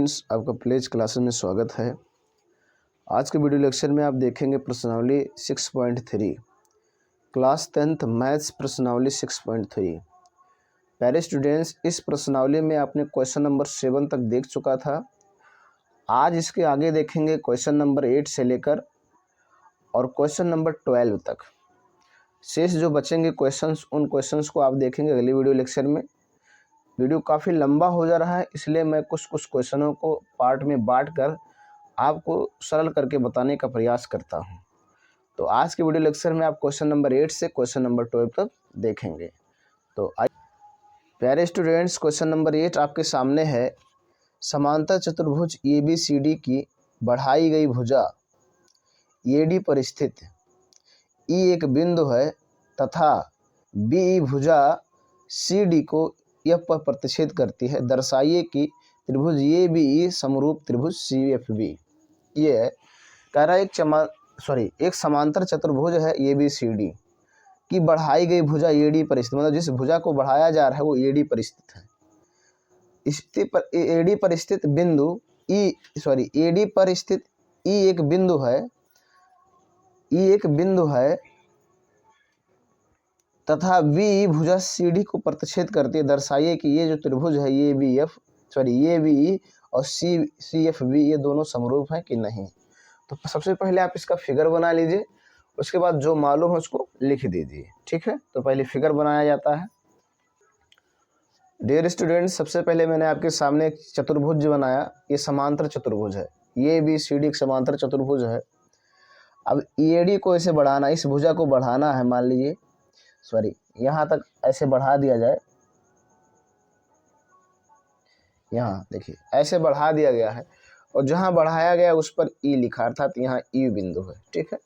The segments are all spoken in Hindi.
स्टूडेंट्स, आपका प्लेज क्लासेस में स्वागत है। आज के वीडियो लेक्चर में आप देखेंगे प्रश्नावली 6.3 क्लास 10th मैथ्स प्रश्नावली 6.3। प्यारे स्टूडेंट्स, इस प्रश्नावली में आपने क्वेश्चन नंबर 7 तक देख चुका था। आज इसके आगे देखेंगे क्वेश्चन नंबर 8 से लेकर और क्वेश्चन नंबर 12 तक। शेष जो बचेंगे क्वेश्चंस, उन क्वेश्चंस को आप देखेंगे अगले वीडियो लेक्चर में। वीडियो काफ़ी लंबा हो जा रहा है, इसलिए मैं कुछ क्वेश्चनों को पार्ट में बांटकर आपको सरल करके बताने का प्रयास करता हूं। तो आज के वीडियो लेक्चर में आप क्वेश्चन नंबर 8 से क्वेश्चन नंबर 12 तक देखेंगे। तो प्यारे स्टूडेंट्स, क्वेश्चन नंबर 8 आपके सामने है। समांतर चतुर्भुज ABCD की बढ़ाई गई भुजा AD पर स्थित E एक बिंदु है तथा BE भुजा CD को F पर प्रतिच्छेद करती है। दर्शाइए कि त्रिभुज ABE समरूप त्रिभुज CFB। ये है, कह रहा है एक समांतर चतुर्भुज है ABCD की बढ़ाई गई भुजा AD पर स्थित, मतलब जिस भुजा को बढ़ाया जा रहा है वो AD पर स्थित है। AD पर स्थित बिंदु AD पर स्थित E एक बिंदु है तथा BE भुजा CD को प्रतिच्छेद करती है। दर्शाइए कि ये जो त्रिभुज है ABE और CFB ये दोनों समरूप हैं कि नहीं। तो सबसे पहले आप इसका फिगर बना लीजिए, उसके बाद जो मालूम है उसको लिख दीजिए। ठीक है, तो पहले फिगर बनाया जाता है। डियर स्टूडेंट्स, सबसे पहले मैंने आपके सामने एक चतुर्भुज बनाया। ये समांतर चतुर्भुज है, ABCD एक समांतर चतुर्भुज है। अब EAD को ऐसे बढ़ाना, इस भुजा को बढ़ाना है। मान लीजिए यहाँ तक ऐसे बढ़ा दिया जाए। यहाँ देखिए ऐसे बढ़ा दिया गया है और जहाँ बढ़ाया गया उस पर E लिखा, अर्थात यहाँ E बिंदु है। ठीक है,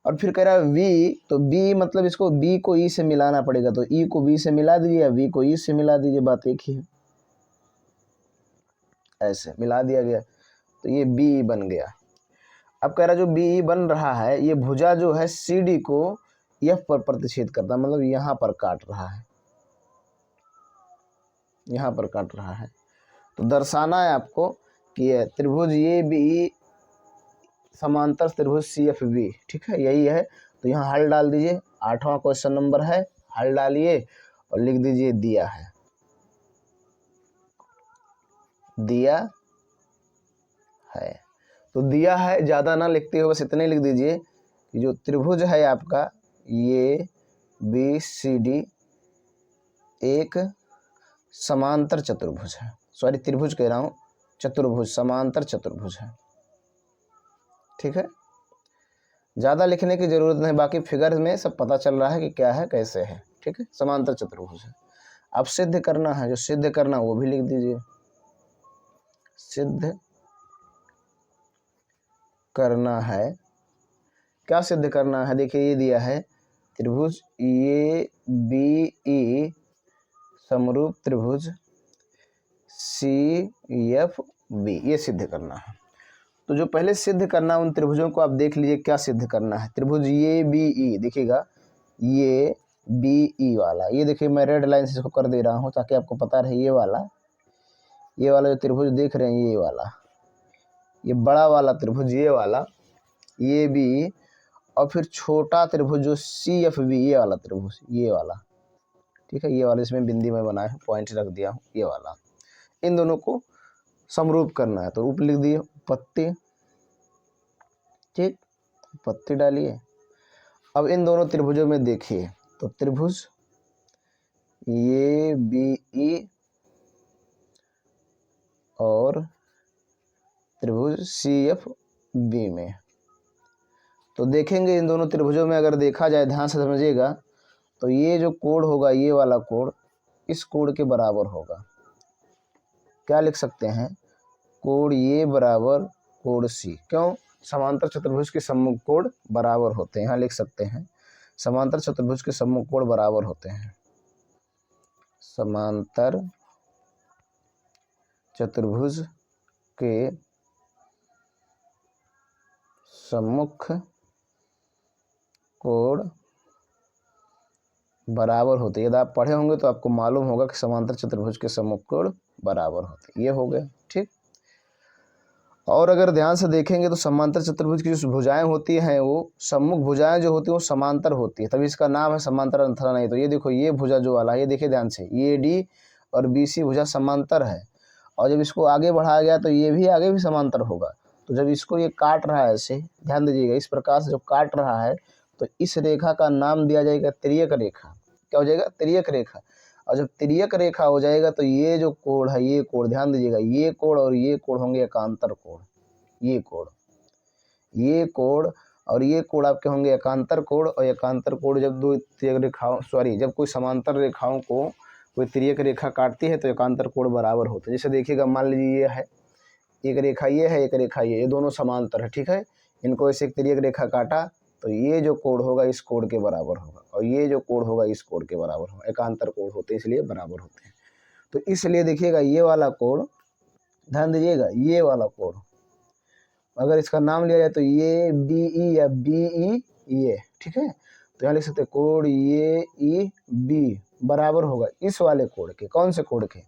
और फिर कह रहा है V, तो B मतलब इसको B को E से मिलाना पड़ेगा। तो E को B से मिला दीजिए या V को E से मिला दीजिए, बात एक ही है। ऐसे मिला दिया गया तो ये BE बन गया। अब कह रहा है जो BE बन रहा है ये भुजा जो है CD को F पर प्रतिच्छेद करता, मतलब यहाँ पर काट रहा है, यहाँ पर काट रहा है। तो दर्शाना है आपको कि ये त्रिभुज ABE समांतर त्रिभुज CFB। ठीक है, यही है। तो यहाँ हल डाल दीजिए, 8वां क्वेश्चन नंबर है। हल डालिए और लिख दीजिए दिया है, दिया है। तो दिया है ज़्यादा ना लिखते हो, बस इतने लिख दीजिए कि जो त्रिभुज है आपका ये ABCD एक समांतर चतुर्भुज है। त्रिभुज कह रहा हूँ, चतुर्भुज, समांतर चतुर्भुज है। ठीक है, ज़्यादा लिखने की ज़रूरत नहीं, बाकी फिगर में सब पता चल रहा है कि क्या है कैसे है। ठीक है, समांतर चतुर्भुज है। अब सिद्ध करना है, जो सिद्ध करना वो भी लिख दीजिए। सिद्ध करना है, क्या सिद्ध करना है? देखिए ये दिया है त्रिभुज ABE समरूप त्रिभुज CFB, ये सिद्ध करना है। तो जो पहले सिद्ध करना है उन त्रिभुजों को आप देख लीजिए क्या सिद्ध करना है। त्रिभुज ABE देखिएगा, ये BE वाला, ये देखिए मैं रेड लाइन से इसको कर दे रहा हूँ ताकि आपको पता रहे। ये वाला जो त्रिभुज देख रहे हैं, ये वाला, ये बड़ा वाला त्रिभुज, ये वाला ABE, और फिर छोटा त्रिभुज जो CFB, ये वाला त्रिभुज, ये वाला। ठीक है, ये वाला इसमें बिंदी में बनाया है, पॉइंट रख दिया हूँ, ये वाला। इन दोनों को समरूप करना है तो रूप लिख दिए, पत्ती। ठीक, पत्ती डालिए। अब इन दोनों त्रिभुजों में देखिए, तो त्रिभुज ABE और त्रिभुज CFB में, तो देखेंगे इन दोनों त्रिभुजों में अगर देखा जाए, ध्यान से समझिएगा, तो ये जो कोण होगा, ये वाला कोण इस कोण के बराबर होगा। क्या लिख सकते हैं? कोण A बराबर कोण C। क्यों? समांतर चतुर्भुज के सम्मुख कोण बराबर होते हैं। यहाँ लिख सकते हैं समांतर चतुर्भुज के सम्मुख कोण बराबर होते हैं। समांतर चतुर्भुज के सम्मुख कोण बराबर होते हैं। यदि आप पढ़े होंगे तो आपको मालूम होगा कि समांतर चतुर्भुज के सम्मुख कोण बराबर होते, ये हो गया। ठीक। और अगर ध्यान से देखेंगे तो समांतर चतुर्भुज की जो भुजाएं होती हैं वो सम्मुख भुजाएं जो होती हैं वो समांतर होती है, तभी इसका नाम है समांतर, अन्यथा नहीं। तो ये देखो ये भुजा जो वाला, ये देखिए ध्यान से, ये डी और बी सी भुजा समांतर है, और जब इसको आगे बढ़ाया गया तो ये भी आगे भी समांतर होगा। तो जब इसको ये काट रहा है ऐसे, ध्यान दीजिएगा, इस प्रकार से जब काट रहा है तो इस रेखा का नाम दिया जाएगा तिर्यक रेखा। क्या हो जाएगा? तिर्यक रेखा। और जब तिर्यक रेखा हो जाएगा तो ये जो कोण है, ये कोण, ध्यान दीजिएगा, ये कोण और ये कोण होंगे एकांतर कोण। ये कोण, ये कोण और ये कोण आपके होंगे एकांतर कोण। और एकांतर कोण जब दो तिर्यक रेखाओं जब कोई समांतर रेखाओं को कोई तिर्यक रेखा काटती है तो एकांतर कोण बराबर होता है। जैसे देखिएगा, मान लीजिए ये है, एक रेखा ये है, एक रेखा ये दोनों समांतर है। ठीक है, इनको ऐसे एक तिर्यक रेखा काटा तो ये जो कोण होगा इस कोण के बराबर होगा, और ये जो कोण होगा इस कोण के बराबर होगा। एकांतर कोण होते हैं इसलिए बराबर होते हैं। तो इसलिए देखिएगा ये वाला कोण, ध्यान दीजिएगा, ये वाला कोण अगर इसका नाम लिया जाए तो ये बी ई या बी ई ये, ठीक है। तो यहाँ लिख सकते हैं कोण ये ई बी बराबर होगा इस वाले कोण के। कौन से कोण के?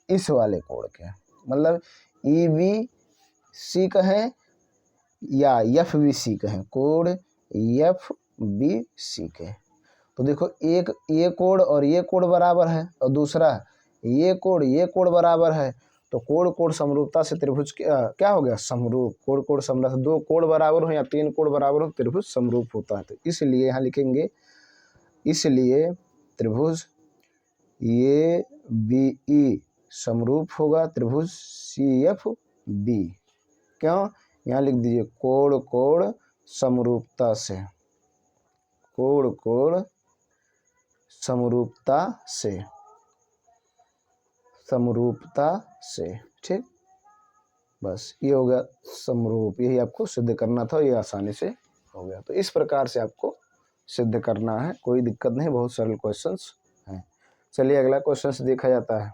इस वाले कोण के। मतलब ई बी सी कहें या एफ बी सी कहें, कोण एफ बी सी के। तो देखो एक ये कोण और ये कोण बराबर है, और दूसरा ये कोण बराबर है। तो कोण कोण समरूपता से त्रिभुज क्या हो गया? समरूप। कोण कोण समरूपता से दो कोण बराबर हो या तीन कोण बराबर हो, त्रिभुज समरूप होता है। तो इसलिए यहाँ लिखेंगे, इसलिए त्रिभुज ये बी ई समरूप होगा त्रिभुज सी एफ बी। क्यों? यहाँ लिख दीजिए कोण कोण समरूपता से, कोण कोण समरूपता से, समरूपता से। ठीक, बस ये हो गया समरूप। यही आपको सिद्ध करना था, ये आसानी से हो गया। तो इस प्रकार से आपको सिद्ध करना है, कोई दिक्कत नहीं, बहुत सरल क्वेश्चंस हैं। चलिए अगला क्वेश्चन देखा जाता है।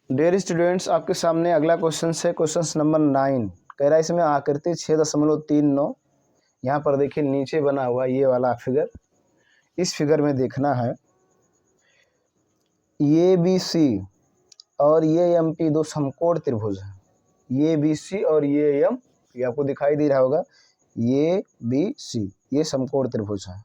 डियर स्टूडेंट्स, आपके सामने अगला क्वेश्चन है, क्वेश्चन नंबर 9। कह रहा है इसमें आकृति 6.39, यहाँ पर देखिए नीचे बना हुआ ये वाला फिगर। इस फिगर में देखना है ये बी सी और ये एम पी दो समकोण त्रिभुज है। ये बी सी और ये एम, ये आपको दिखाई दे रहा होगा, ये बी सी ये समकोण त्रिभुज है,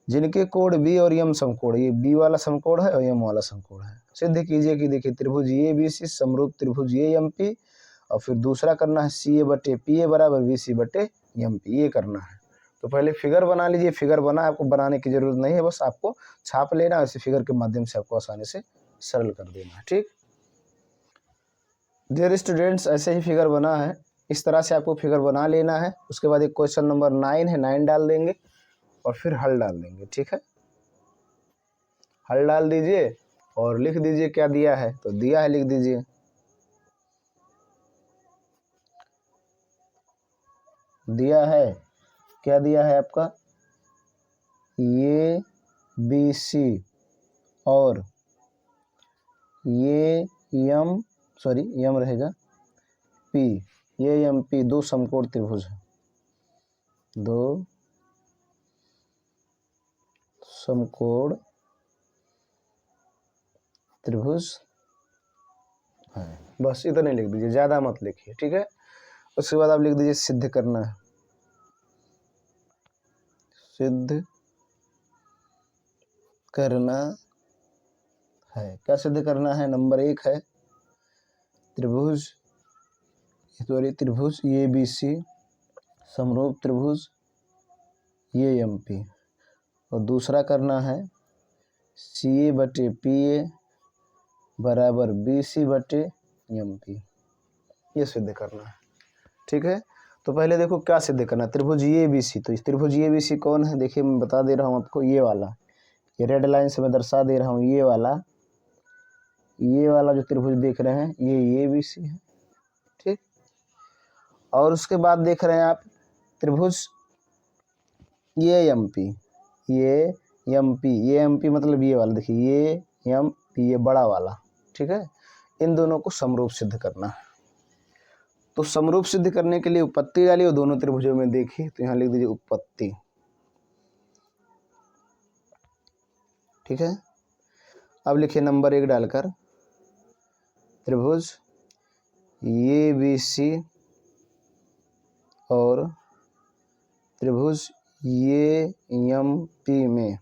जिनके कोण बी और एम समकोण, ये बी वाला समकोण है और एम वाला समकोण है। सिद्ध कीजिए कि देखिए त्रिभुज ये बी सी समरूप त्रिभुज ये एम पी, और फिर दूसरा करना है सी ए बटे पी ए बराबर बी सी बटे एम पी, ये करना है। तो पहले फिगर बना लीजिए। फिगर बना, आपको बनाने की जरूरत नहीं है, बस आपको छाप लेना है, इसी फिगर के माध्यम से आपको आसानी से सरल कर देना है। ठीक, डियर स्टूडेंट्स, ऐसे ही फिगर बना है, इस तरह से आपको फिगर बना लेना है। उसके बाद एक क्वेश्चन नंबर 9 है, 9 डाल देंगे और फिर हल डाल देंगे। ठीक है, हल डाल दीजिए और लिख दीजिए क्या दिया है। तो दिया है, लिख दीजिए, दिया है, क्या दिया है आपका, ये बी सी और ये यम रहेगा पी, ये एम पी दो समकोण त्रिभुज है, दो समकोण त्रिभुज है। बस इतने लिख दीजिए, ज़्यादा मत लिखिए। ठीक है, उसके बाद आप लिख दीजिए सिद्ध करना है, सिद्ध करना है। क्या सिद्ध करना है? नंबर 1 है त्रिभुज ये बी सी समरूप त्रिभुज ये एम पी, और दूसरा करना है सी ए बटे पी ए बराबर बी सी बटे एम पी, ये सिद्ध करना है। ठीक है, तो पहले देखो क्या सिद्ध करना है, त्रिभुज ये बी सी। तो इस त्रिभुज ये बी सी कौन है? देखिए मैं बता दे रहा हूँ आपको, ये वाला, ये रेड लाइन से मैं दर्शा दे रहा हूँ, ये वाला जो त्रिभुज देख रहे हैं ये बी सी है। ठीक, और उसके बाद देख रहे हैं आप त्रिभुज ये एम पी, ये एम पी मतलब ये वाला, देखिए ये एम पी, ये बड़ा वाला। ठीक है, इन दोनों को समरूप सिद्ध करना है। तो समरूप सिद्ध करने के लिए उत्पत्ति डालिए और दोनों त्रिभुजों में देखिए। तो यहाँ लिख दीजिए उत्पत्ति। ठीक है, अब लिखिए नंबर 1 डालकर त्रिभुज ए बी सी और त्रिभुज ए एम पी में,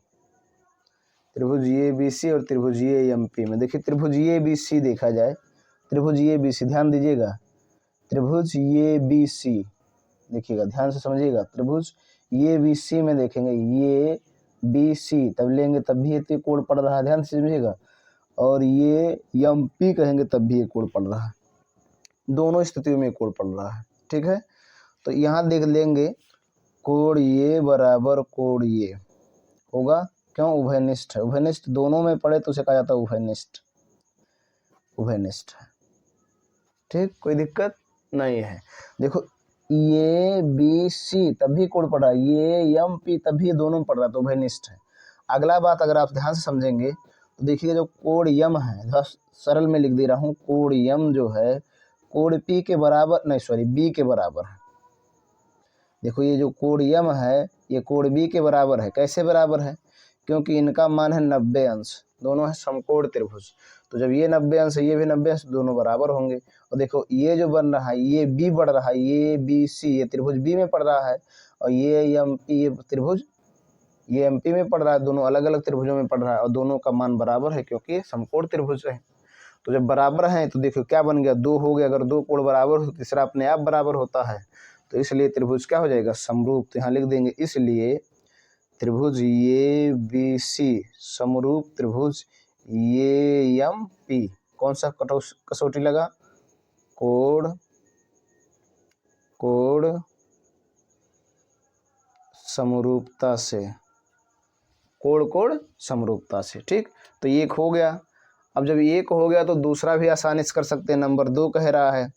त्रिभुज ए बी सी और त्रिभुज ए एम पी में। देखिए त्रिभुज ए बी सी देखा जाए, त्रिभुज ए बी सी ध्यान दीजिएगा, त्रिभुज ए बी सी देखिएगा, ध्यान से समझिएगा, त्रिभुज ए बी सी में देखेंगे, ये बी सी तब लेंगे तब भी ये कोण पड़ रहा है, ध्यान से समझिएगा, और ये एम पी कहेंगे तब भी ये कोण पड़ रहा है, दोनों स्थितियों में कोण पड़ रहा है। ठीक है, तो यहाँ देख लेंगे कोण ये बराबर कोण ये होगा, क्यों, उभयनिष्ठ है, उभयनिष्ठ दोनों में पड़े तो उसे कहा जाता है उभयनिष्ठ, उभयनिष्ठ है। ठीक, कोई दिक्कत नहीं है। देखो ये बी सी तभी कोण पड़ रहा है, ये एम पी तभी दोनों में पड़ रहा है, तो उभयनिष्ठ है। अगला बात अगर आप ध्यान से समझेंगे तो देखिए जो कोण यम है, सरल में लिख दे रहा हूँ, कोण यम जो है कोण पी के बराबर, नहीं सॉरी बी के बराबर है। देखो ये जो कोण यम है ये कोण बी के बराबर है। कैसे बराबर है, क्योंकि इनका मान है 90 अंश, दोनों है समकोण त्रिभुज, तो जब ये 90 अंश है ये भी 90 अंश, दोनों बराबर होंगे। और देखो ये जो बन रहा है ये बी बढ़ रहा है, ये बी सी ये त्रिभुज बी में पड़ रहा है, और ये एम पी ये त्रिभुज ये एम पी में पड़ रहा है, दोनों अलग अलग त्रिभुजों में पड़ रहा है, और दोनों का मान बराबर है क्योंकि ये समकोण त्रिभुज है। तो जब बराबर है तो देखो क्या बन गया, 2 हो गया, अगर 2 कोण बराबर हो तीसरा अपने आप बराबर होता है, तो इसलिए त्रिभुज क्या हो जाएगा, समरूप। तो यहाँ लिख देंगे इसलिए त्रिभुज ए बी सी समरूप त्रिभुज ए एम पी। कौन सा कसौटी लगा, कोण कोण समरूपता से, कोण समरूपता से। ठीक, तो एक हो गया। अब जब एक हो गया तो दूसरा भी आसानी से कर सकते हैं। नंबर 2 कह रहा है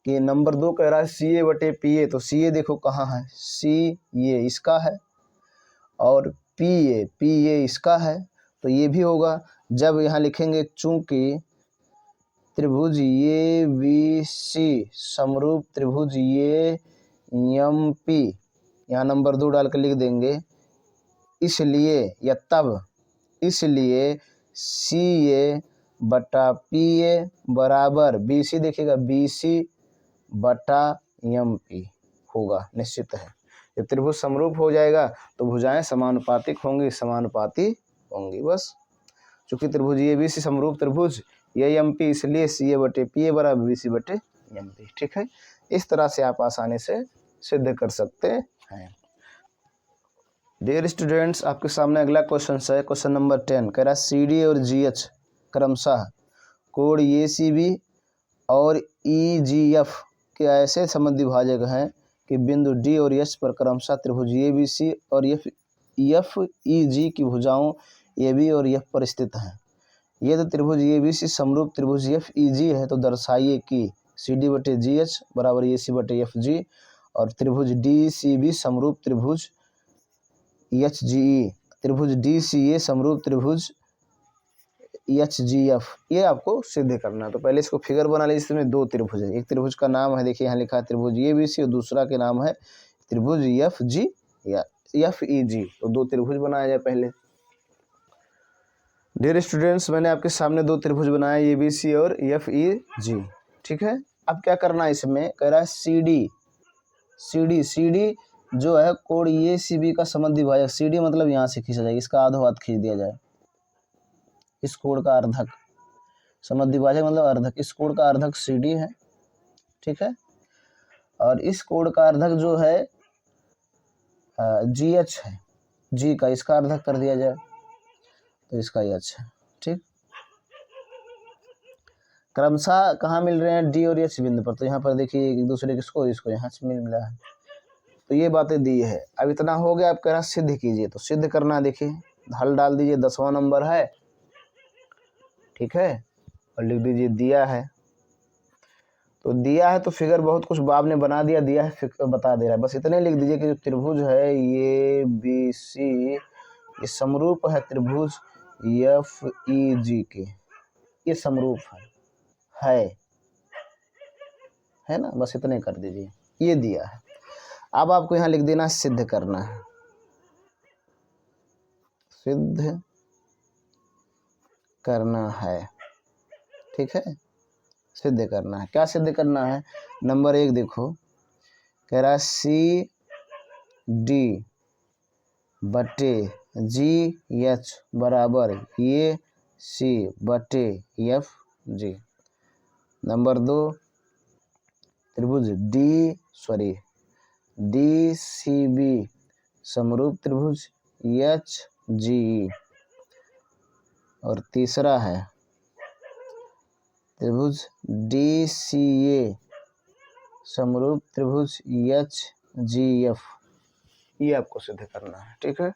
कि नंबर 2 कह रहा है सी ए बटे पी ए, तो सी ए देखो कहाँ है, सी ये इसका है और पी ए इसका है, तो ये भी होगा। जब यहाँ लिखेंगे चूंकि त्रिभुज ए बी सी समरूप त्रिभुज ए एम पी, यहाँ नंबर 2 डाल कर लिख देंगे, इसलिए या तब, इसलिए सी ए बटा पी ए बराबर बी सी, देखिएगा बी सी बटा एम पी होगा, निश्चित है। जब त्रिभुज समरूप हो जाएगा तो भुजाएं समानुपातिक होंगी, समानुपाती होंगी बस। चूंकि त्रिभुज ए बी सी समरूप त्रिभुज ए एम पी, इसलिए सी ए बटे पी ए बराबर बी सी बटे एम पी। ठीक है, इस तरह से आप आसानी से सिद्ध कर सकते हैं। डियर स्टूडेंट्स, आपके सामने अगला क्वेश्चन है, क्वेश्चन नंबर 10 कह रहा है सी डी और जी एच क्रमशः कोण ए सी बी और ई जी एफ के ऐसे समद्विभाजक हैं कि बिंदु डी और एच पर क्रमशः त्रिभुज ए बी सी और एफ ई जी की भुजाओं ए बी और एफ पर स्थित हैं। यदि त्रिभुज ए बी सी समरूप त्रिभुज एफ ई जी है तो दर्शाइए कि सी डी बटे जी एच बराबर ए सी बटे एफ जी, और त्रिभुज डी सी बी समरूप त्रिभुज एच जी ई, त्रिभुज डी सी ए समरूप त्रिभुज एच जी एफ, ये आपको सिद्ध करना है। तो पहले इसको फिगर बना लीजिए, इसमें 2 त्रिभुज है, एक त्रिभुज का नाम है देखिए यहाँ लिखा है त्रिभुज ए बी सी और दूसरा के नाम है त्रिभुज एफ जी या एफ ई जी, तो 2 त्रिभुज बनाया जाए पहले। डियर स्टूडेंट्स, मैंने आपके सामने 2 त्रिभुज बनाए ए बी सी और एफ ई जी। ठीक है, अब क्या करना है, इसमें कह रहा है सी डी जो है कोण ए सी बी का समद्विभाजक, सी डी मतलब यहाँ से खींचा जाएगा, इसका आधो हाथ खींच दिया जाए, इस कोण का अर्धक, समद्विभाजक मतलब अर्धक, इस कोण का अर्धक सी डी है। ठीक है, और इस कोण का अर्धक जो है जी एच है, जी का इसका अर्धक कर दिया जाए तो इसका एच है। ठीक, क्रमशः कहाँ मिल रहे हैं, डी और एच बिंदु पर, तो यहाँ पर देखिए एक दूसरे किसको, इसको यहाँ से मिला है, तो ये बातें दी है। अब इतना हो गया, आप कह रहा सिद्ध कीजिए, तो सिद्ध करना देखिए, हल डाल दीजिए, 10वां नंबर है। ठीक है, और लिख दीजिए दिया है, तो दिया है तो फिगर बहुत कुछ बाब ने बना दिया, दिया है फिगर बता दे रहा है, बस इतने लिख दीजिए कि जो त्रिभुज है ये बी सी ये समरूप है त्रिभुज एफ ई जी के, ये समरूप है ना, बस इतने कर दीजिए, ये दिया है। अब आपको यहाँ लिख देना सिद्ध करना है, सिद्ध करना है। ठीक है, सिद्ध करना है। क्या सिद्ध करना है? नंबर 1 देखो, कह रहा है सी डी बटे जी एच बराबर ये सी बटे एफ जी। नंबर 2, त्रिभुज डी सी बी समरूप त्रिभुज एच जी ई। और तीसरा है त्रिभुज डी सी ए समरूप त्रिभुज एच जी एफ। ये आपको सिद्ध करना है, ठीक है।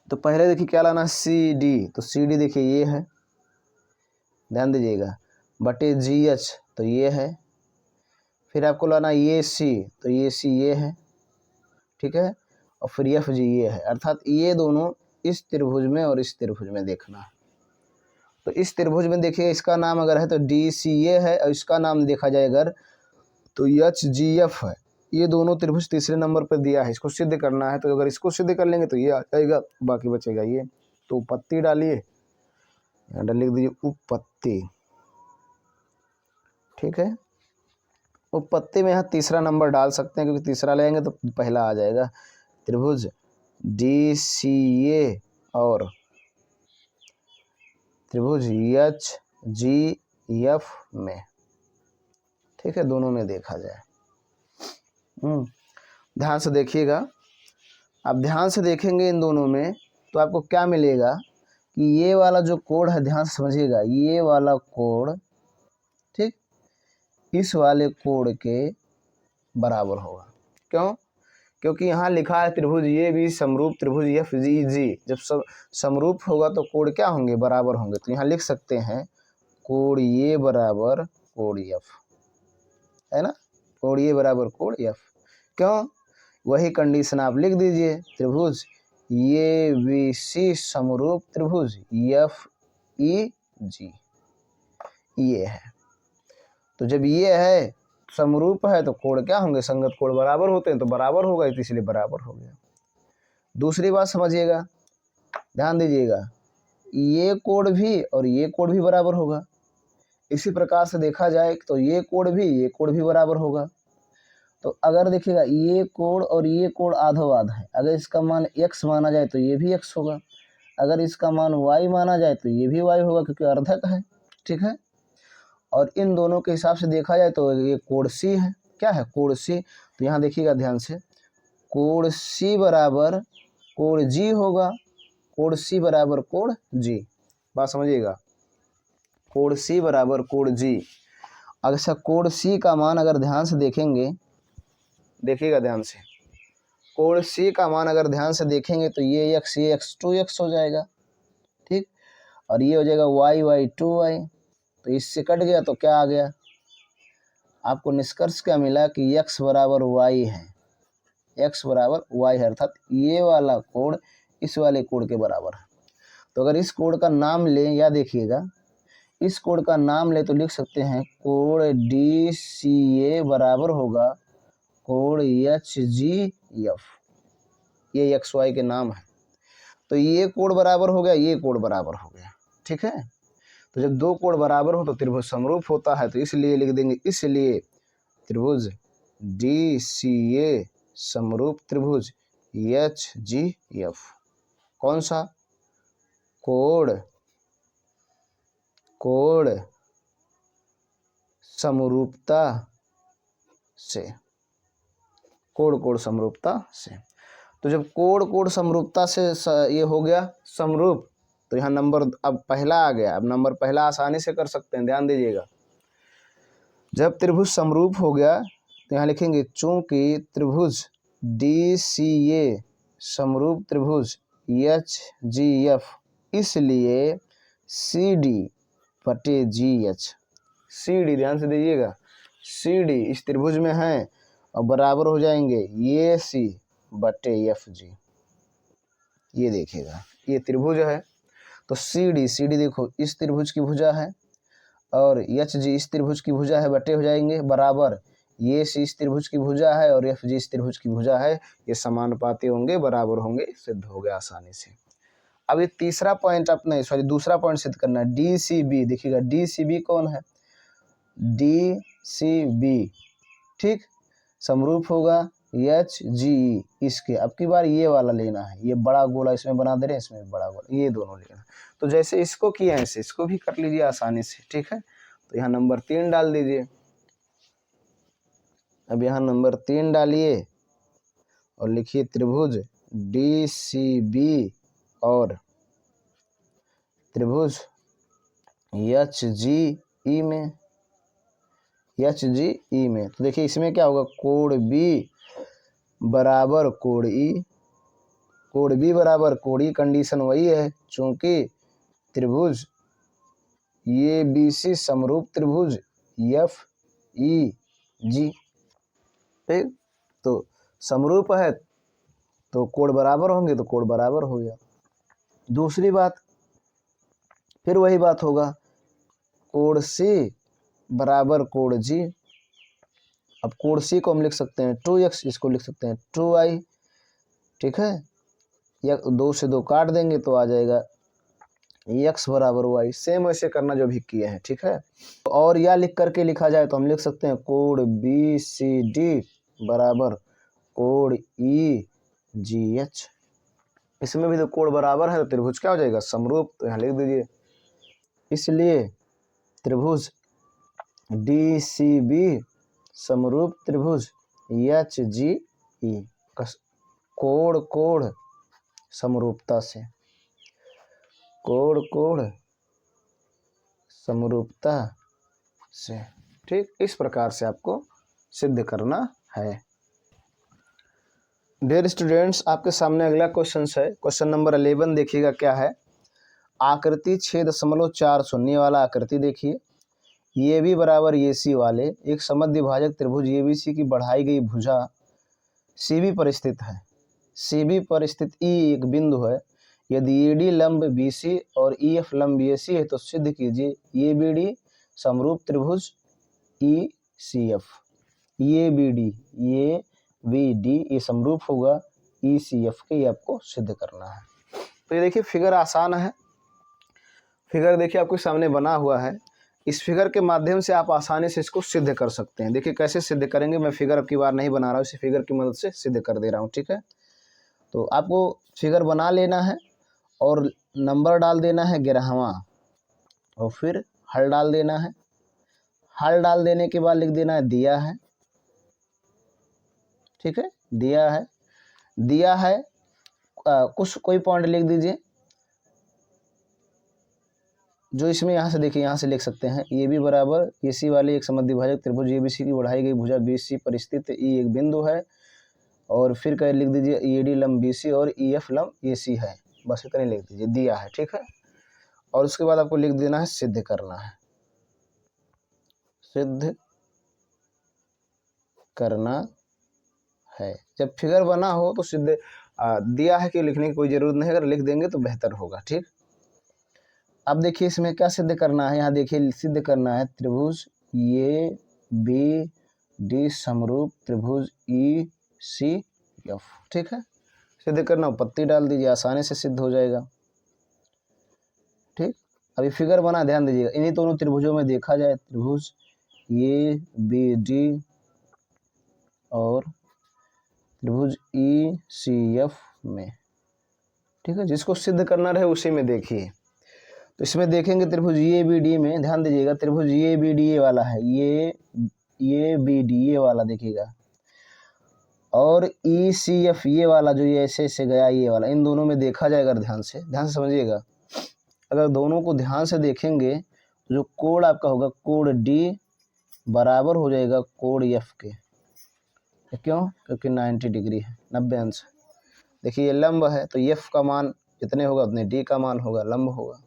तो पहले देखिए क्या लाना है, सी डी, तो सी डी देखिए ये है, ध्यान दीजिएगा, बटे जी एच तो ये है, फिर आपको लाना ये सी, तो ये सी ये है, ठीक है, और फिर एफ जी ये है, अर्थात ये दोनों इस त्रिभुज में और इस त्रिभुज में देखना है। तो इस त्रिभुज में देखिए इसका नाम अगर है तो डी सी ए है, और इसका नाम देखा जाए अगर तो एच जी एफ है। ये दोनों त्रिभुज तीसरे नंबर पर दिया है, इसको सिद्ध करना है। तो अगर इसको सिद्ध कर लेंगे तो ये आ जाएगा, बाकी बचेगा ये। तो उपपत्ति डालिए, यहाँ लिख दीजिए उपपत्ति, ठीक है। उपपत्ति में यहाँ तीसरा नंबर डाल सकते हैं, क्योंकि तीसरा लेंगे तो पहला आ जाएगा। त्रिभुज डी सी ए और त्रिभुज एच जी एफ में, ठीक है, दोनों में देखा जाए। ध्यान से देखिएगा, आप ध्यान से देखेंगे इन दोनों में तो आपको क्या मिलेगा कि ये वाला जो कोण है, ध्यान से समझिएगा, ये वाला कोण, ठीक, इस वाले कोण के बराबर होगा। क्यों? क्योंकि यहाँ लिखा है त्रिभुज ये भी समरूप त्रिभुज एफ जी जी। जब सब समरूप होगा तो कोण क्या होंगे? बराबर होंगे। तो यहाँ लिख सकते हैं कोण ये बराबर कोण एफ, है ना, कोण ये बराबर कोण एफ। क्यों? वही कंडीशन आप लिख दीजिए, त्रिभुज ये बी सी समरूप त्रिभुज एफ ई जी, ये है। तो जब ये है समरूप है तो कोण क्या होंगे? संगत कोण बराबर होते हैं, तो बराबर होगा, इसलिए बराबर हो गया। दूसरी बात समझिएगा, ध्यान दीजिएगा, ये कोण भी और ये कोण भी बराबर होगा। इसी प्रकार से देखा जाए तो ये कोण भी बराबर होगा। तो अगर देखिएगा ये कोण और ये कोण आधो आध है, अगर इसका मान x माना जाए तो ये भी x होगा, अगर इसका मान y माना जाए तो ये भी y होगा, क्योंकि अर्धक है, ठीक है। और इन दोनों के हिसाब से देखा जाए तो ये कोण C है। क्या है? कोण C। तो यहाँ देखिएगा ध्यान से, कोण C बराबर कोण G होगा, कोण C बराबर कोण G। बात समझिएगा, कोण C बराबर कोण G। अच्छा, कोण C का मान अगर ध्यान से देखेंगे, देखिएगा ध्यान से, कोण C का मान अगर ध्यान से देखेंगे तो ये x 2x हो जाएगा, ठीक, और ये हो जाएगा y 2y। तो इससे कट गया तो क्या आ गया? आपको निष्कर्ष क्या मिला कि x बराबर y है, x बराबर y है, अर्थात ये वाला कोण इस वाले कोण के बराबर है। तो अगर इस कोण का नाम लें, या देखिएगा इस कोण का नाम ले तो लिख सकते हैं कोण डी सी ए बराबर होगा कोण एच जी एफ। ये एक्स वाई के नाम है। तो ये कोण बराबर हो गया, ये कोण बराबर हो गया, ठीक है। तो जब दो कोण बराबर हो तो त्रिभुज समरूप होता है, तो इसलिए लिख देंगे, इसलिए त्रिभुज डी सी ए समरूप त्रिभुज एच जी एफ। कौन सा? कोण समरूपता से, कोण समरूपता से। तो जब कोण समरूपता से ये हो गया समरूप, तो यहाँ नंबर अब पहला आ गया। अब नंबर पहला आसानी से कर सकते हैं, ध्यान दीजिएगा। जब त्रिभुज समरूप हो गया तो यहाँ लिखेंगे चूंकि त्रिभुज डी सी ए समरूप त्रिभुज एच जी एफ, इसलिए सी डी बटे जी एच। सी डी ध्यान से दीजिएगा, सी डी इस त्रिभुज में है और बराबर हो जाएंगे ये सी बटे एफ जी। ये देखिएगा ये त्रिभुज है, तो सी डी देखो इस त्रिभुज की भुजा है और एच जी इस त्रिभुज की भुजा है, बटे हो जाएंगे बराबर ये सी इस त्रिभुज की भुजा है और एफ जी इस त्रिभुज की भुजा है। ये समानुपाती होंगे, बराबर होंगे, सिद्ध हो गया आसानी से। अब ये तीसरा पॉइंट अपने सॉरी दूसरा पॉइंट सिद्ध करना है, डी सी बी। देखिएगा डी सी बी कौन है, डी सी बी, ठीक, समरूप होगा एच जी ई इसके। अब की बार ये वाला लेना है, ये बड़ा गोला इसमें बना दे रहे हैं, इसमें बड़ा गोला, ये दोनों लेना। तो जैसे इसको किए हैं ऐसे इसको भी कर लीजिए आसानी से, ठीक है। तो यहाँ नंबर 3 डाल दीजिए। अब यहाँ नंबर 3 डालिए और लिखिए त्रिभुज डी सी बी और त्रिभुज एच जी ई में, एच जी ई में। तो देखिए इसमें क्या होगा, कोण बी बराबर कोण ई, कोण बी बराबर कोण ई, कंडीशन वही है चूंकि त्रिभुज ये बी सी समरूप त्रिभुज एफ ई जी, ठीक। तो समरूप है तो कोण बराबर होंगे, तो कोण बराबर हो गया। दूसरी बात फिर वही बात होगा, कोण सी बराबर कोण जी। अब कोण सी को हम लिख सकते हैं 2x, इसको लिख सकते हैं 2i, ठीक है। या 2 से 2 काट देंगे तो आ जाएगा x बराबर y। सेम वैसे करना जो भी किए हैं, ठीक है। और या लिख करके लिखा जाए तो हम लिख सकते हैं कोण बी सी डी बराबर कोण ई जी एच। इसमें भी तो कोण बराबर है तो त्रिभुज क्या हो जाएगा, समरूप। तो यहाँ लिख दीजिए, इसलिए त्रिभुज डी सी बी समरूप त्रिभुज एच जी ई, कोण कोण समरूपता से, कोण कोण समरूपता से, ठीक। इस प्रकार से आपको सिद्ध करना है। डियर स्टूडेंट्स, आपके सामने अगला क्वेश्चन है, क्वेश्चन नंबर 11। देखिएगा क्या है, आकृति 6.4 वाला आकृति देखिए, ये भी बराबर ये सी वाले एक समद्विभाजक त्रिभुज ए बी सी की बढ़ाई गई भुजा सी बी पर स्थित है। सी बी पर स्थित ई एक बिंदु है। यदि ए डी लंब बी सी और ई एफ लंब ए सी है तो सिद्ध कीजिए ए बी डी समरूप त्रिभुज E C F. A B D ये समरूप होगा ई सी एफ के, ये आपको सिद्ध करना है। तो ये देखिए फिगर आसान है, फिगर देखिए आपके सामने बना हुआ है। इस फिगर के माध्यम से आप आसानी से इसको सिद्ध कर सकते हैं। देखिए कैसे सिद्ध करेंगे, मैं फिगर अब की बार नहीं बना रहा हूँ, इसी फिगर की मदद से सिद्ध कर दे रहा हूँ, ठीक है। तो आपको फिगर बना लेना है और नंबर डाल देना है 11वां और फिर हल डाल देना है। हल डाल देने के बाद लिख देना है दिया है, ठीक है, दिया है, दिया है। कुछ कोई पॉइंट लिख दीजिए जो इसमें यहाँ से देखिए, यहाँ से लिख सकते हैं ए बी बराबर ए सी वाले एक समद्विभाजक त्रिभुज ए बी सी की बढ़ाई गई भुजा बी सी पर स्थित ई एक बिंदु है। और फिर कह लिख दीजिए ए डी लंब बी सी और ई एफ लंब ए सी है, बस इतना लिख दीजिए, दिया है, ठीक है। और उसके बाद आपको लिख देना है सिद्ध करना है, सिद्ध करना है। जब फिगर बना हो तो सिद्ध दिया है कि लिखने की कोई जरूरत नहीं, अगर लिख देंगे तो बेहतर होगा, ठीक। अब देखिए इसमें क्या सिद्ध करना है, यहाँ देखिए सिद्ध करना है त्रिभुज ए बी डी समरूप त्रिभुज ई सी एफ, ठीक है। सिद्ध करना, पत्ती डाल दीजिए, आसानी से सिद्ध हो जाएगा, ठीक। अभी फिगर बना, ध्यान दीजिएगा, इन्हीं दोनों त्रिभुजों में देखा जाए त्रिभुज ए बी डी और त्रिभुज ई सी एफ में, ठीक है। जिसको सिद्ध करना रहे उसी में देखिए। तो इसमें देखेंगे त्रिभुज ए बी डी में, ध्यान दीजिएगा त्रिभुज ए बी डी ए वाला है, ये बी डी ए वाला देखिएगा, और ई सी एफ ये वाला जो ये ऐसे ऐसे गया ये वाला, इन दोनों में देखा जाए अगर ध्यान से समझिएगा। अगर दोनों को ध्यान से देखेंगे तो जो कोण आपका होगा कोण डी बराबर हो जाएगा कोण एफ के। क्यों? क्योंकि 90 डिग्री है, 90 अंश। देखिए ये लंब है तो एफ का मान जितने होगा उतने डी का मान होगा, लंब होगा,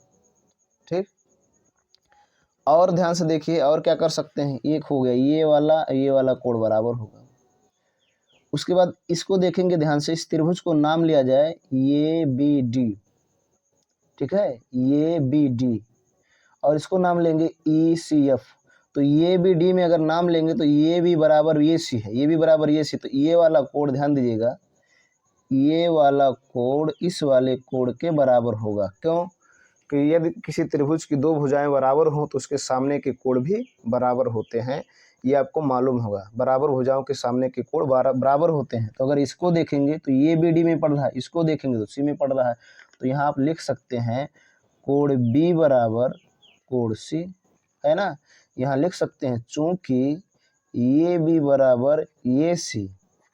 ठीक। और ध्यान से देखिए और क्या कर सकते हैं, एक हो गया ये वाला कोण बराबर होगा। उसके बाद इसको देखेंगे ध्यान से, इस त्रिभुज को नाम लिया जाए ए बी डी, ठीक है, ए बी डी, और इसको नाम लेंगे ई सी एफ। तो ये बी डी में अगर नाम लेंगे तो ये भी बराबर ये सी है, ये भी बराबर ये सी, तो ये वाला कोण ध्यान दीजिएगा, ये वाला कोण इस वाले कोण के बराबर होगा। क्यों? कि यदि किसी त्रिभुज की दो भुजाएं बराबर हों तो उसके सामने के कोण भी बराबर होते हैं, ये आपको मालूम होगा। बराबर भुजाओं के सामने के कोण बराबर होते हैं। तो अगर इसको देखेंगे तो ये बी डी में पड़ रहा है, इसको देखेंगे तो सी में पड़ रहा है। तो यहाँ आप लिख सकते हैं कोण बी बराबर कोण सी, है ना। यहाँ लिख सकते हैं चूंकि ये बी बराबर ये सी,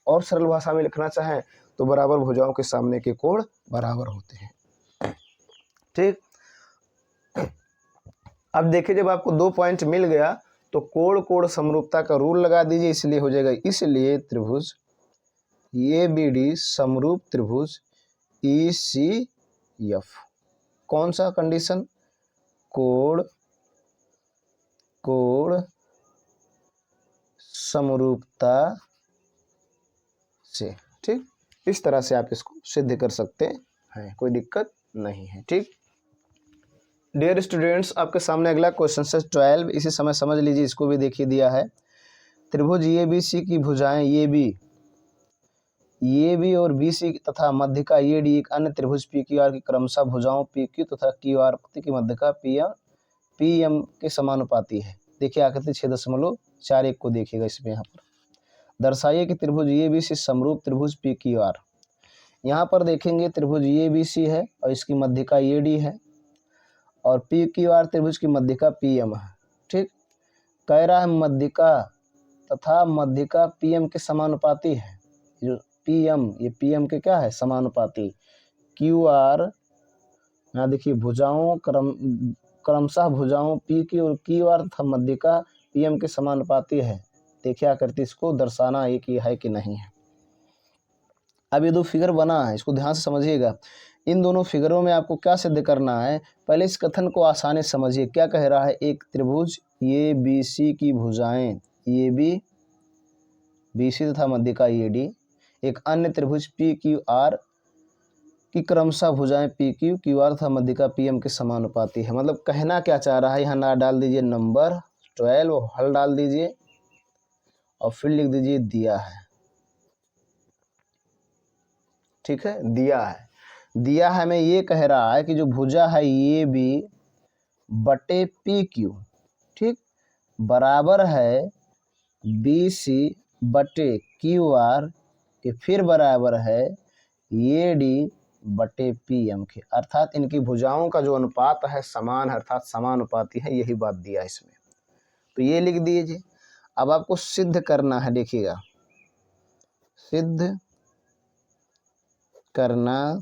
और सरल भाषा में लिखना चाहें तो बराबर भुजाओं के सामने के कोण बराबर होते हैं। ठीक, अब देखिए जब आपको 2 पॉइंट मिल गया तो कोण कोण समरूपता का रूल लगा दीजिए, इसलिए हो जाएगा इसलिए त्रिभुज ए बी डी समरूप त्रिभुज ई सी एफ। कौन सा कंडीशन? कोण कोण समरूपता से। ठीक, इस तरह से आप इसको सिद्ध कर सकते हैं, कोई दिक्कत नहीं है। ठीक, डियर स्टूडेंट्स, आपके सामने अगला क्वेश्चन है 12। इसी समय समझ लीजिए, इसको भी देखिए दिया है। त्रिभुज ए बी सी की भुजाएं ये बी और बी सी तथा मध्यिका ये डी एक अन्य त्रिभुज पी क्यू आर की क्रमशः भुजाओं पी क्यू तथा क्यू आर की मध्यिका पी एम के समानुपाती है। देखिए आकृति 6.41 को देखिएगा। इसमें यहाँ पर दर्शाइए कि त्रिभुज ए बी सी समरूप त्रिभुज पी क्यू आर। यहाँ पर देखेंगे त्रिभुज ए बी सी है और इसकी मध्यिका ए डी है और पी क्यू आर त्रिभुज की मध्यिका पी एम है। ठीक, कह रहा है मध्यिका तथा मध्यिका पी एम के समानुपाती है। जो पी एम, ये पी एम के क्या है? समानुपाती। क्यू आर, यहाँ देखिए भुजाओं क्रमशः भुजाओं पी क्यू और क्यू आर तथा मध्यिका पी एम के समानुपाती है। देखिए आकृति, इसको दर्शाना एक ही है कि नहीं है। अब ये दो फिगर बना है, इसको ध्यान से समझिएगा। इन दोनों फिगरों में आपको क्या सिद्ध करना है? पहले इस कथन को आसानी से समझिए। क्या कह रहा है? एक त्रिभुज ए बी सी की भुजाएं ए बी सी तथा मध्यिका ए डी एक अन्य त्रिभुज पी क्यू आर की क्रमशः भुजाएं पी क्यू क्यू आर तथा मध्यिका पी एम के समानुपाती है। मतलब कहना क्या चाह रहा है? यहाँ ना डाल दीजिए नंबर 12 और हल डाल दीजिए और फिर लिख दीजिए दिया है। ठीक है, दिया है। दिया है में ये कह रहा है कि जो भुजा है ये बी बटे पी क्यू, ठीक, बराबर है बी सी बटे क्यू आर के फिर बराबर है ये डी बटे पी एम के। अर्थात इनकी भुजाओं का जो अनुपात है समान है, अर्थात समानुपाती है। यही बात दिया है इसमें, तो ये लिख दीजिए। अब आपको सिद्ध करना है, देखिएगा सिद्ध करना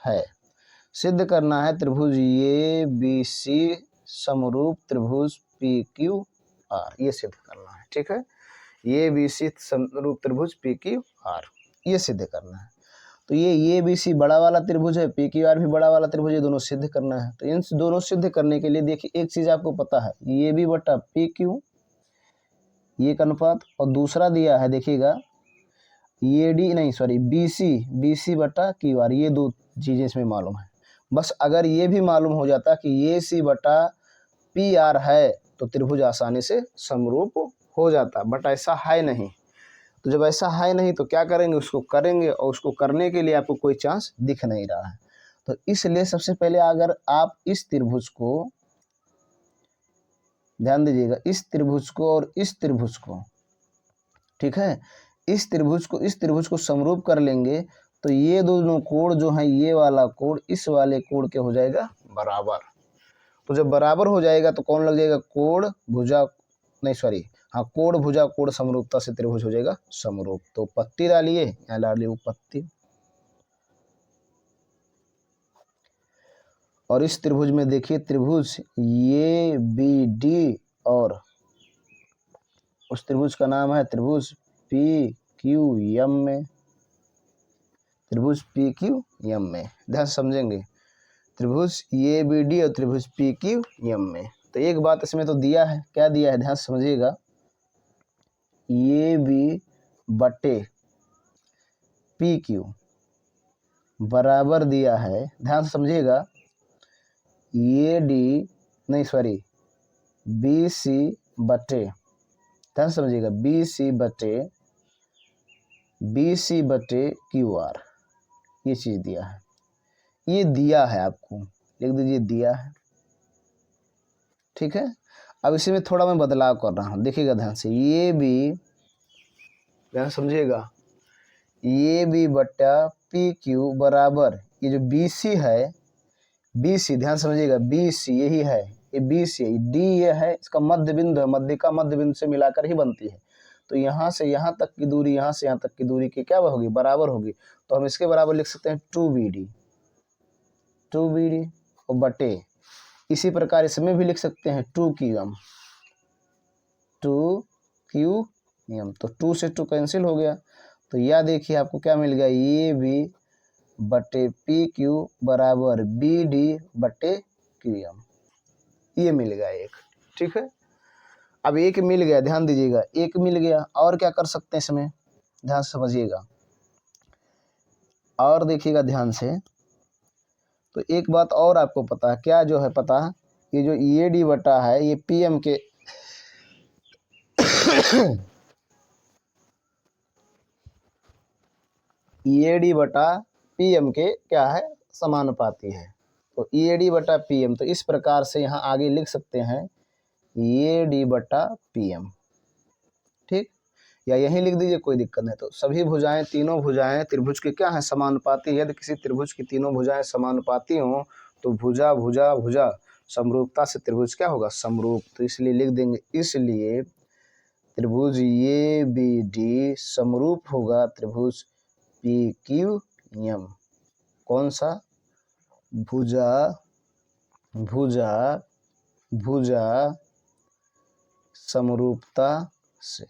है। सिद्ध करना है त्रिभुज ए बी सी समरूप त्रिभुज पी क्यू आर, ये सिद्ध करना है। ठीक है, ए बी सी समरूप त्रिभुज पी क्यू आर, ये सिद्ध करना है। तो ये ए बी सी बड़ा वाला त्रिभुज है, पी क्यू आर भी बड़ा वाला त्रिभुज है, दोनों सिद्ध करना है। तो इन दोनों सिद्ध करने के लिए देखिए एक चीज आपको पता है, ए बी बटा पी क्यू ये का अनुपात, और दूसरा दिया है देखिएगा ए डी नहीं सॉरी बी सी बटा क्यू आर, ये दो चीज़ें इसमें मालूम है। बस अगर ये भी मालूम हो जाता कि ए सी बटा पी आर है तो त्रिभुज आसानी से समरूप हो जाता, बट ऐसा है नहीं। तो जब ऐसा है नहीं तो क्या करेंगे? उसको करेंगे, और उसको करने के लिए आपको कोई चांस दिख नहीं रहा है। तो इसलिए सबसे पहले अगर आप इस त्रिभुज को ध्यान दीजिएगा, इस त्रिभुज को और इस त्रिभुज को, ठीक है, इस त्रिभुज को समरूप कर लेंगे तो ये दोनों कोण जो है, ये वाला कोण इस वाले कोण के हो जाएगा बराबर। तो जब बराबर हो जाएगा तो कौन लग जाएगा? कोण भुजा नहीं सॉरी हाँ कोण भुजा कोण समरूपता से त्रिभुज हो जाएगा समरूप। तो पत्ती डालिए, यहाँ डालिए वो पत्ती, और इस त्रिभुज में देखिए त्रिभुज ए बी डी और उस त्रिभुज का नाम है त्रिभुज पी क्यू एम में, त्रिभुज पी क्यू एम में। ध्यान समझेंगे, त्रिभुज ए बी डी और त्रिभुज पी क्यू एम में। तो एक बात इसमें तो दिया है, क्या दिया है? ध्यान समझिएगा, ए बी बटे पी क्यू बराबर दिया है, ध्यान समझिएगा, ए डी नहीं सॉरी बी सी बटे, ध्यान समझिएगा, बी सी बटे BC बटे QR, ये चीज़ दिया है, ये दिया है आपको, लिख दीजिए दिया है। ठीक है, अब इसी में थोड़ा मैं बदलाव कर रहा हूँ, देखिएगा ध्यान से, ये भी ध्यान समझिएगा, ये भी बटा PQ बराबर ये जो BC है, BC ध्यान समझिएगा, BC यही है, ये BC है, D ये है, इसका मध्य बिंदु है, मध्यिका मध्य बिंदु से मिलाकर ही बनती है। तो यहाँ से यहाँ तक की दूरी, यहाँ से यहाँ तक की दूरी की क्या होगी, बराबर होगी। तो हम इसके बराबर लिख सकते हैं 2BD, 2BD और बटे, इसी प्रकार इसमें भी लिख सकते हैं 2QM, 2QM। तो 2 से 2 कैंसिल हो गया, तो यह देखिए आपको क्या मिल गया, ये भी बटे PQ बराबर BD बटे QM, ये मिल गया एक। ठीक है, अब एक मिल गया, ध्यान दीजिएगा, एक मिल गया, और क्या कर सकते हैं इसमें, ध्यान से समझिएगा और देखिएगा ध्यान से। तो एक बात और आपको पता है क्या, जो है पता, ये जो EAD बटा है ये PM के EAD बटा PM के क्या है, समानुपाती है। तो EAD बटा PM, तो इस प्रकार से यहाँ आगे लिख सकते हैं EAD बटा PM। ठीक, या यहीं लिख दीजिए, कोई दिक्कत नहीं। तो सभी भुजाएं, तीनों भुजाएं त्रिभुज की क्या है, समानुपाती। यदि किसी त्रिभुज की तीनों भुजाएं समानुपाती हों तो भुजा भुजा भुजा समरूपता से त्रिभुज क्या होगा, समरूप। तो इसलिए लिख देंगे, इसलिए त्रिभुज ABD समरूप होगा त्रिभुज PQM। कौन सा, भुजा भुजा भुजा समरूपता से,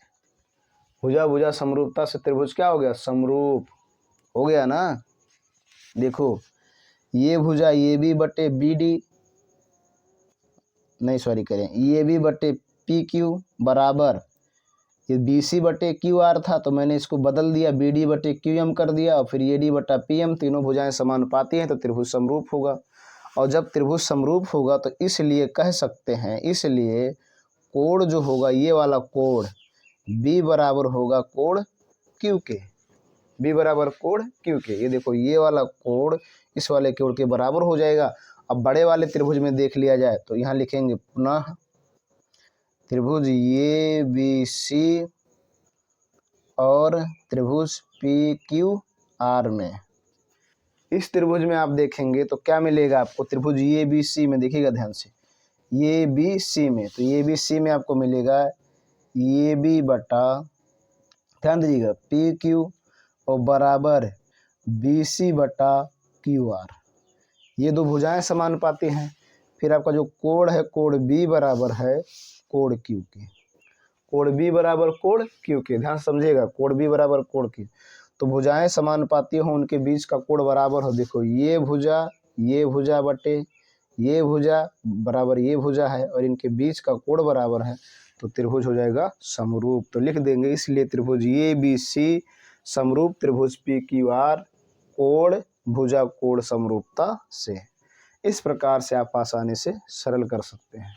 भुजा भुजा समरूपता से त्रिभुज क्या हो गया, समरूप हो गया ना। देखो, ये भुजा AB बटे BD, नहीं सॉरी करें, AB बटे PQ बराबर ये BC बटे QR था, तो मैंने इसको बदल दिया, BD बटे QM कर दिया, और फिर AD बटा PM। तीनों भुजाएं समानुपाती हैं तो त्रिभुज समरूप होगा। और जब त्रिभुज समरूप होगा तो इसलिए कह सकते हैं, इसलिए कोण जो होगा, ये वाला कोण B बराबर होगा कोण Q के, B बराबर कोण Q के। ये देखो, ये वाला कोण इस वाले कोण के बराबर हो जाएगा। अब बड़े वाले त्रिभुज में देख लिया जाए तो यहाँ लिखेंगे पुनः त्रिभुज ABC और त्रिभुज PQR में, इस त्रिभुज में आप देखेंगे तो क्या मिलेगा आपको, त्रिभुज ABC में देखिएगा ध्यान से, ABC में, तो ABC में आपको मिलेगा AB बटा, ध्यान दीजिएगा, PQ और बराबर BC बटा QR। ये दो भुजाएं समानुपाती हैं। फिर आपका जो कोण है, कोण B बराबर है कोण Q के, कोण B बराबर कोण Q के, ध्यान समझिएगा, कोण B बराबर कोण Q। तो भुजाएं समानुपाती हों, उनके बीच का कोण बराबर हो। देखो, ये भुजा बटे ये भुजा बराबर ये भुजा है, और इनके बीच का कोण बराबर है, तो त्रिभुज हो जाएगा समरूप। तो लिख देंगे, इसलिए त्रिभुज ABC समरूप त्रिभुज PQR कोण भुजा कोण समरूपता से। इस प्रकार से आप आसानी से सरल कर सकते हैं।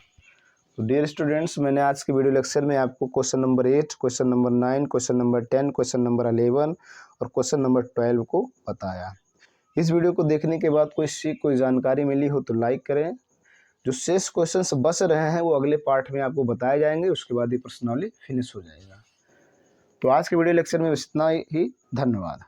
तो डियर स्टूडेंट्स, मैंने आज के वीडियो लेक्चर में आपको question number 8, question number 9, question number 10, question number 11 और क्वेश्चन नंबर 12 को बताया। इस वीडियो को देखने के बाद कोई जानकारी मिली हो तो लाइक करें। जो शेष क्वेश्चंस बच रहे हैं वो अगले पार्ट में आपको बताए जाएंगे, उसके बाद ये प्रश्नावली फिनिश हो जाएगा। तो आज के वीडियो लेक्चर में इतना ही, धन्यवाद।